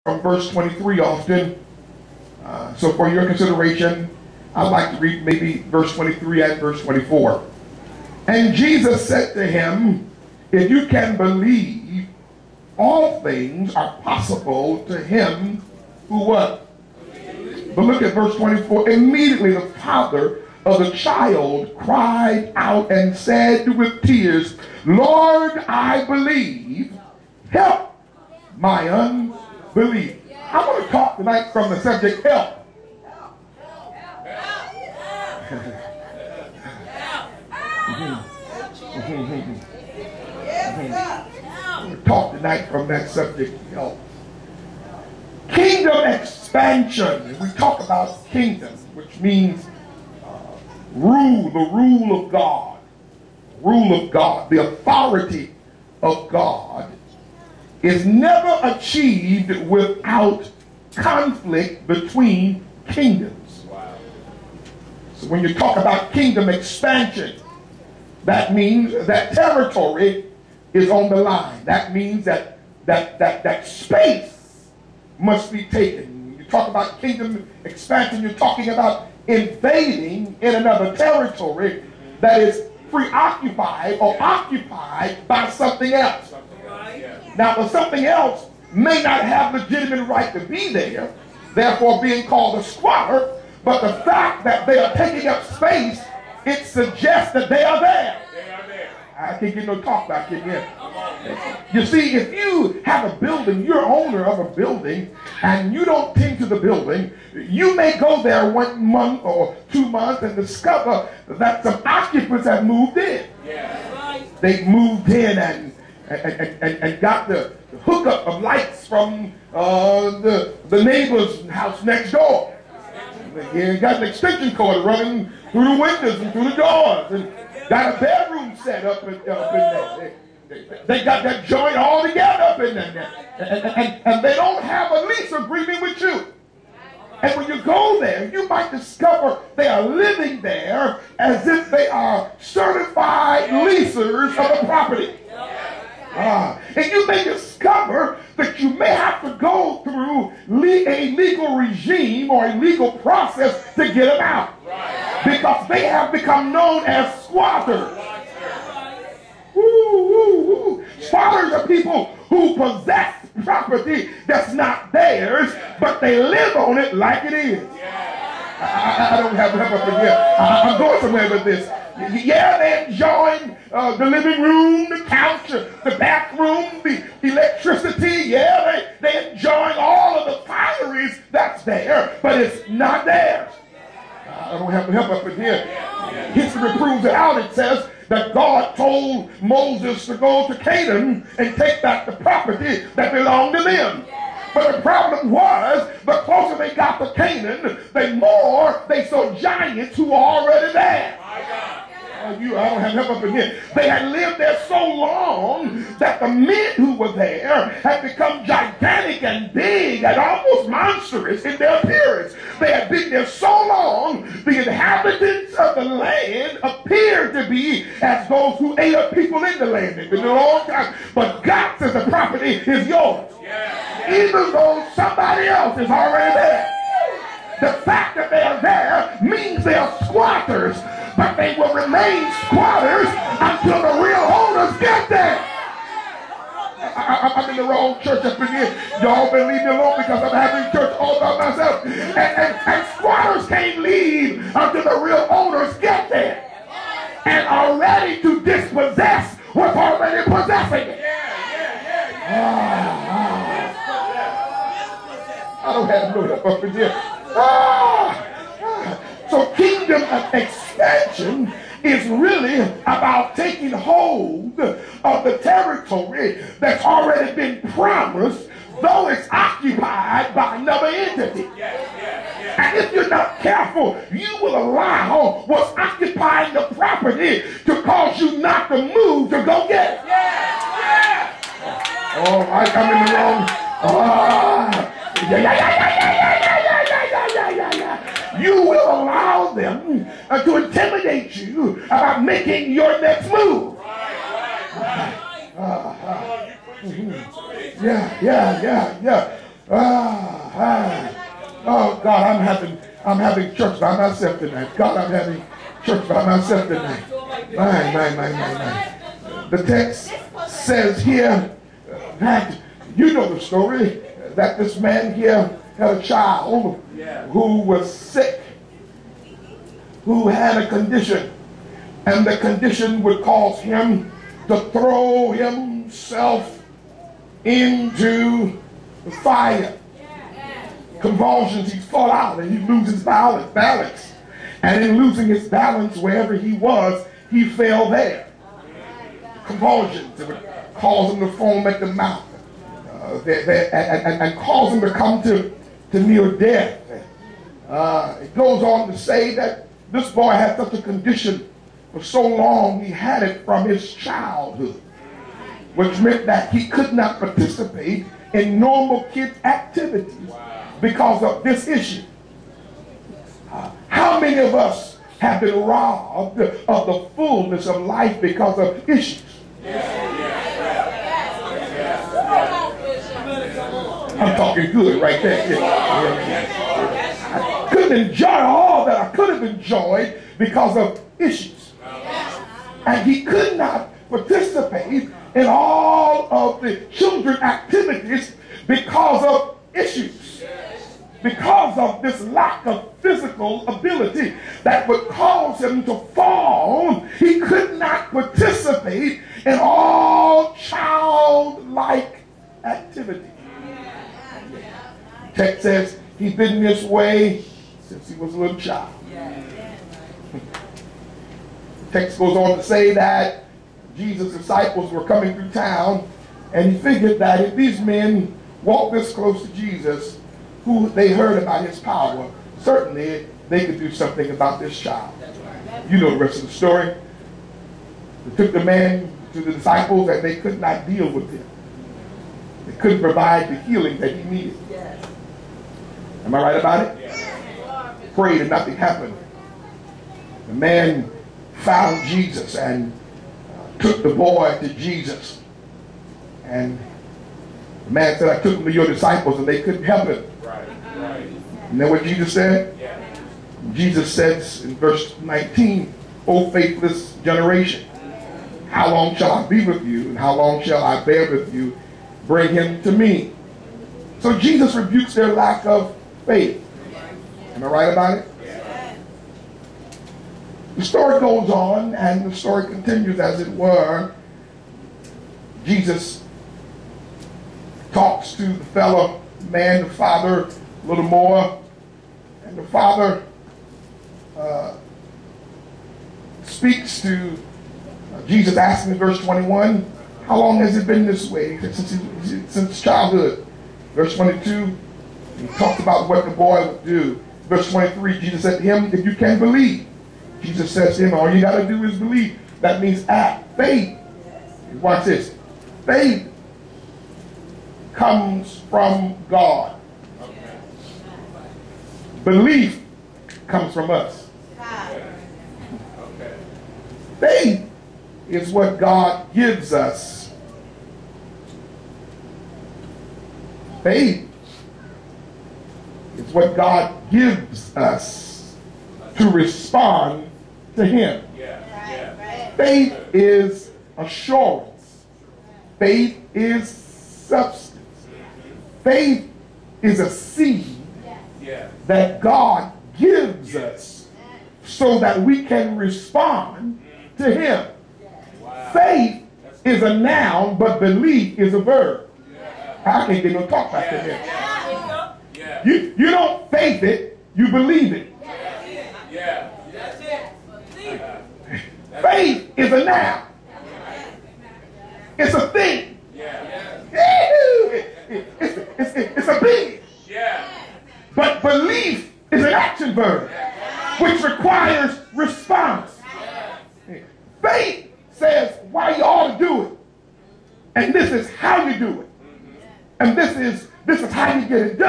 from verse 23 often. So for your consideration, I'd like to read maybe verse 23 and verse 24. And Jesus said to him, if you can believe, all things are possible to him who what? But look at verse 24. Immediately the father of the child cried out and said with tears, Lord, I believe, help my unbelief. I want to talk tonight from the subject help. We'll talk tonight from that subject help. Kingdom expansion. We talk about kingdom, which means rule, the rule of God. Rule of God, the authority of God is never achieved without conflict between kingdoms. Wow. So when you talk about kingdom expansion, that means that territory is on the line. That means that space must be taken. When you talk about kingdom expansion, you're talking about invading in another territory that is preoccupied or occupied by something else. Now, the something else may not have legitimate right to be there, therefore being called a squatter, but the fact that they are taking up space, it suggests that they are there. I can't get no talk back in here. You see, if you have a building, you're owner of a building, and you don't tend to the building, you may go there 1 month or 2 months and discover that some occupants have moved in. They moved in and got the hookup of lights from the neighbor's house next door. They got an extension cord running through the windows and through the doors, and got a bedroom set up in there. They got that joint all together up in there. And they don't have a lease agreement with you. And when you go there, you might discover they are living there as if they are certified leasers of the property. And you may discover that you may have to go through a legal regime or a legal process to get them out. Because they have become known as squatters. Squatters are people who possess property that's not theirs, but they live on it like it is. I don't have help up in here. I'm going somewhere with this. Yeah, they're enjoying the living room, the couch, the bathroom, the electricity. Yeah, they're enjoying all of the fineries that's there, but it's not theirs. I don't have help up in here. History proves it out. It says that God told Moses to go to Canaan and take back the property that belonged to them. But the problem was, the closer they got to Canaan, the more they saw giants who were already there. I don't have help up in here. They had lived there so long that the men who were there had become gigantic and big and almost monstrous in their appearance. They had been there so long, the inhabitants of the land appeared to be as those who ate up people in the land. They've been there a long time. But God says the property is yours. Even though somebody else is already there. The fact that they are there means they are squatters, but they will remain squatters until the real owners get there. I'm in the wrong church up in here. Y'all been leave me alone because I'm having church all by myself. And squatters can't leave until the real owners get there and are ready to dispossess what's already possessing it. I don't have no help up in here. So kingdom expansion is really about taking hold of the territory that's already been promised, though it's occupied by another entity. And if you're not careful, you will allow what's occupying the property to cause you not to move to go get it. Oh, I'm in the wrong. You will allow them to intimidate you about making your next move. Yeah. Oh God, I'm having church by myself tonight. God, I'm having church by myself tonight. My. The text says here that, you know the story, that this man here had a child who was sick, who had a condition, and the condition would cause him to throw himself into the fire. Convulsions, he'd fall out and he'd lose his balance. And in losing his balance, wherever he was, he fell there. Convulsions, it would cause him to foam at the mouth and cause him to come to near death. It goes on to say that this boy had such a condition for so long, he had it from his childhood, which meant that he could not participate in normal kid activities because of this issue. How many of us have been robbed of the fullness of life because of issues? I'm talking good right there. I couldn't enjoy all that I could have enjoyed because of issues. And he could not participate in all of the children activities because of issues. Because of this lack of physical ability that would cause him to fall, he could not participate in all childlike activities. The text says he's been this way since he was a little child. The text goes on to say that Jesus' disciples were coming through town, and he figured that if these men walked this close to Jesus, who they heard about his power, certainly they could do something about this child. You know the rest of the story. They took the man to the disciples, and they could not deal with him. They couldn't provide the healing that he needed. Am I right about it? Prayed and nothing happened. The man found Jesus and took the boy to Jesus. And the man said, I took him to your disciples and they couldn't help him. You know what Jesus said? Jesus says in verse 19, O faithless generation, how long shall I be with you, and how long shall I bear with you? Bring him to me. So Jesus rebukes their lack of faith. Am I right about it? The story goes on, and the story continues as it were. Jesus talks to the fellow man, the father, a little more, and the father speaks to Jesus, asking in verse 21, how long has it been this way? Since childhood. Verse 22, he talks about what the boy would do. Verse 23, Jesus said to him, if you can believe. Jesus says to him, all you got to do is believe. That means act. Faith. Watch this. Faith comes from God. Belief comes from us. Faith is what God gives us. Faith is what God gives us to respond to him. Faith is assurance. Faith is substance. Faith is a seed that God gives us so that we can respond to him. Faith is a noun, but belief is a verb. I can't get no talk back to this. You don't faith it, you believe it. Faith is a noun. It's a thing. It's a being. But belief is an action verb, which requires response. Faith says why you ought to do it. And this is how you do it. And this is how you get it done.